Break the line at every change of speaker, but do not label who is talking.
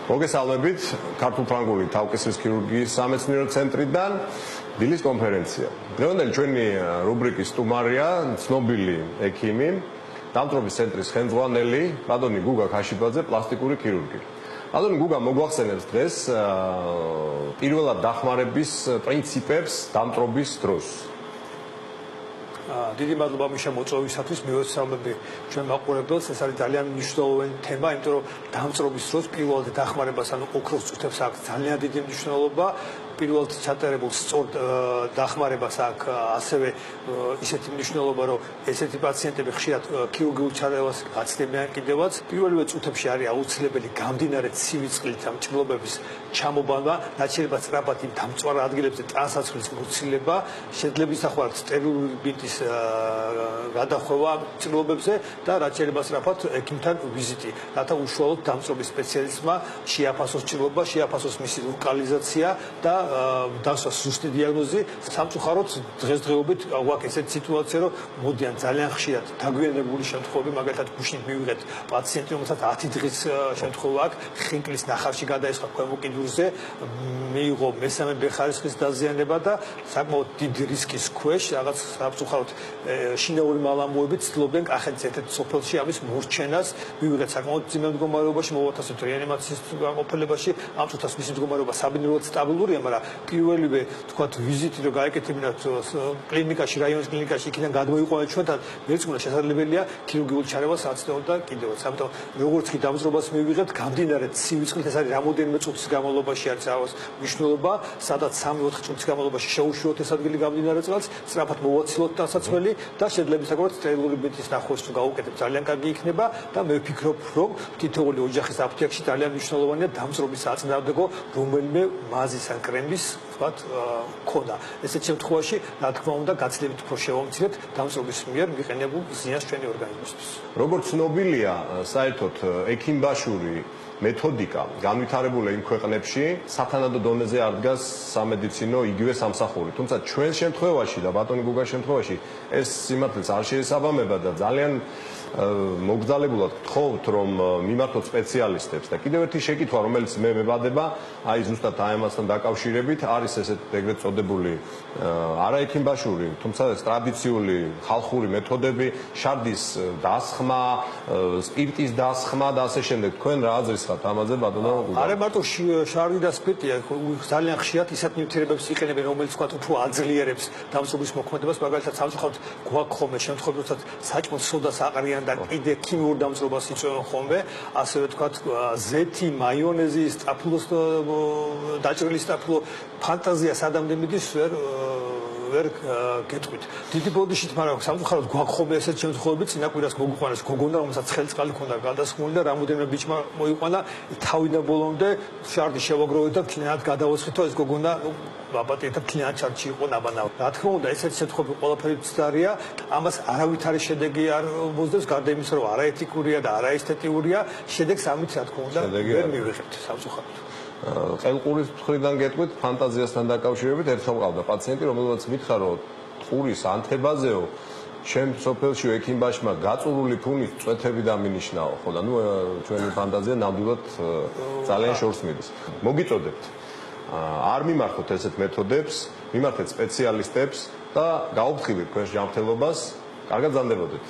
მოგესალმებით ქართულ-ფრანგული თავკისრის ქირურგიის სამეცნიერო ცენტრიდან დილის კონფერენცია. დღევანდელი ჩვენი რუბრიკის სტუმარია ცნობილი ექიმი, დამწვრობის ცენტრის ხელმძღვანელი ბატონი გუგა ქაშიბაძე, პლასტიკური ქირურგი. ბატონი გუგა მოგვახსენებს დღეს პირველად დახმარების პრინციპებს დამწვრობის დროს.
დიდი მადლობა მიშა მოწვევისათვის, მივესალმები ჩვენ მაყურებელს. ეს არის ძალიან მნიშვნელოვანი თემა, იმიტომ რომ დამწვრობის დროს პირველად დახმარებას, ანუ ოქროს წუთებს აქვს ძალიან დიდი მნიშვნელობა. პირველად ჩატარებულ სწორ დახმარებას აქვს ასევე ისეთი მნიშვნელობა, რომ ესეთი პაციენტები ხშირად ქირურგიულ ჩარევას გაცდებიან კიდევაც. პირველივე წუთებში არის აუცილებელი გამდინარე ცივი წყლით ამ ჭრილობების ჩამობანა, რაც შეიძლება სწრაფად იმ დამწვარ ადგილებზე ტანსაცმლის მოცილება, შეიძლება ისახვალ სტერილური ბინტის გადახვევა ჭრილობებზე და რაც შეიძლება სწრაფად ექიმთან ვიზიტი, რათა უშუალოდ დამწვრობის სპეციალისტმა შეაფასოს ჭრილობა, შეაფასოს მისი ლოკალიზაცია და დასვას ზუსტი დიაგნოზი. სამწუხაროდ დღესდღეობით გვაქვს ესეთი სიტუაცია, რომ მოდიან ძალიან ხშირად დაგვიანებული შემთხვევები, მაგალითად გუშინ მივიღეთ პაციენტი, რომელსაც 10 დღის შემთხვევა აქვს, ხინკლის ნახარში გადაესხა ქვემო კიდურზე, მიიღო მესამე ბეხარისხის დაზიანება და საკმაოდ დიდი რისკის ქვეშ, რაღაც სამწუხაროდ შინაური მალამოებით ცდილობდნენ კახეთის ერთ-ერთ სოფელში ამის მორჩენას. მივიღეთ საკმაოდ ძიმე მდგომარეობაში, მოვათავსეთ რეანიმაციის განყოფილებაში, ამ წუთას მისი მდგომარეობა საბინძუროდ სტაბილურია, მაგრამ პირველივე თქვათ ვიზიტი რომ გაეკეთებინათ კლინიკაში, რაიონის კლინიკაში, იქიდან გადმოიყვანეთ ჩვენთან, მეც უნდა შესაძლებელია ქირურგიული ჩარევას აცდეოდა კიდევაც. ამიტომ როგორც კი დამწვრობას მივიღებთ, გამდინარე ცივი წყლით, ეს არის რამოდენიმე წუთის განმავლობაში არის ავას მნიშვნელობა, სადაც 3-4 წუთის განმავლობაში შეუშვოთ ეს ადგილი გამდინარე წყალს, სწრაფად მოვაცილოთ ტანსაცმელი და შეძლებისაგრად სტერილური ბინტის ნახვას თუ გავუკეთებთ, ძალიან კარგი იქნება და მე ვფიქრობ, რომ თითოეული ოჯახის აფთიაქში ძალიან მნიშვნელოვანია დამწვრობის საწინააღმდეგო რომელიმე მაზის ან კრემის ვთქვათ, ქონა. ესეთ შემთხვევაში, რა თქმა უნდა, გაცილებით უფრო შევამცირებთ დამწვრობის მიერ მიყენებულ ზიანს ჩვენი ორგანიზმისთვის.
როგორც ცნობილია, საერთოდ ექიმბაშური მეთოდიკა განვითარებულია იმ ქვეყნებში, სათანადო დონეზე არ დგას სამედიცინო იგივე სამსახური. თუმცა ჩვენ შემთხვევაში და ბატონი გუგას შემთხვევაში ეს სიმართლეს არ შეესაბამება და ძალიან მოგზალებულად გთხოვთ, რომ მიმართოთ სპეციალისტებს და კიდევ ერთი შეკითხვა, რომელიც მე მებადება, აი ზუსტად ამასთან დაკავშირებით, არის ესეთ ეგრეთ წოდებული არაექიმბაშური, თუმცა ტრადიციული ხალხური მეთოდები, შარდის დასხმა, სპირტის დასხმა და ასე შემდეგ. თქვენ რა აზრისხართ ამაზე, ბატონო გუგა?
არა მარტო შარდი და სპირტია, ძალიან ხშირად ისეთ ნივთიერებებს იყენებენ, რომელიც თქვათ უფრო აძლიერებს დამწვრობის მოქმედებას, მაგალითად სამწუხაროდ გვაქვს ხოლმე შემთხვევები, როდესაც საჭმელ სოდას აყრიან და კიდე ქიმიურ დამწვრობას იწვევენ ხოლმე, ასევე თქვათ ზეთი, მაიონეზი, სტაფილოს დაჭრილი სტაფილო, ფანტაზია სადამდე მიდის ვერ გეტყვით. დიდი ბოდიშით, მაგრამ სამწუხაროდ გვაქვს ხოლმე ესეთ შემთხვევები, წინა კვირას მოგვიყვანეს გოგონა, რომელსაც ხელწყალი ჰქონდა გადასხმული და რამოდენიმე ბიჭმა მოიყვანა, თავიდან ბოლომდე შარდი შევაგროვეთ და მთლიანად გადავასხითო ეს გოგონა, აბატიეთა მთლიანად შარდში იყო ნაბანავი. რა თქმა უნდა, ესეთი შემთხვევები ყველაფერი მცდარია, ამას არავითარი შედეგი არ მოძებს, გარდა იმისა, რომ არაეთიკურია და არაესთეტიურია, შედეგს ამით რა თქმა უნდა ვერ მივიღებთ სამწუხაროდ.
ყელყურის მხრიდან გეტყვით, ფანტაზიასთან დაკავშირებით ერთხელ მყავდა პაციენტი, რომელსაც მითხრა, რომ ყურის ანთებაზეო ჩემ სოფელში ექიმბაშმა გაწურული ფუნის წვეთები დამინიშნაო, ხო და ნუ ჩვენი ფანტაზია ნამდვილად ძალიან შორს მიდის. მოგიწოდებთ არ მიმართოთ ესეთ მეთოდებს, მიმართეთ სპეციალისტებს და გაუფრთხილეთ თქვენს ჯანმრთელობას. კარგად გზანდებოდეთ.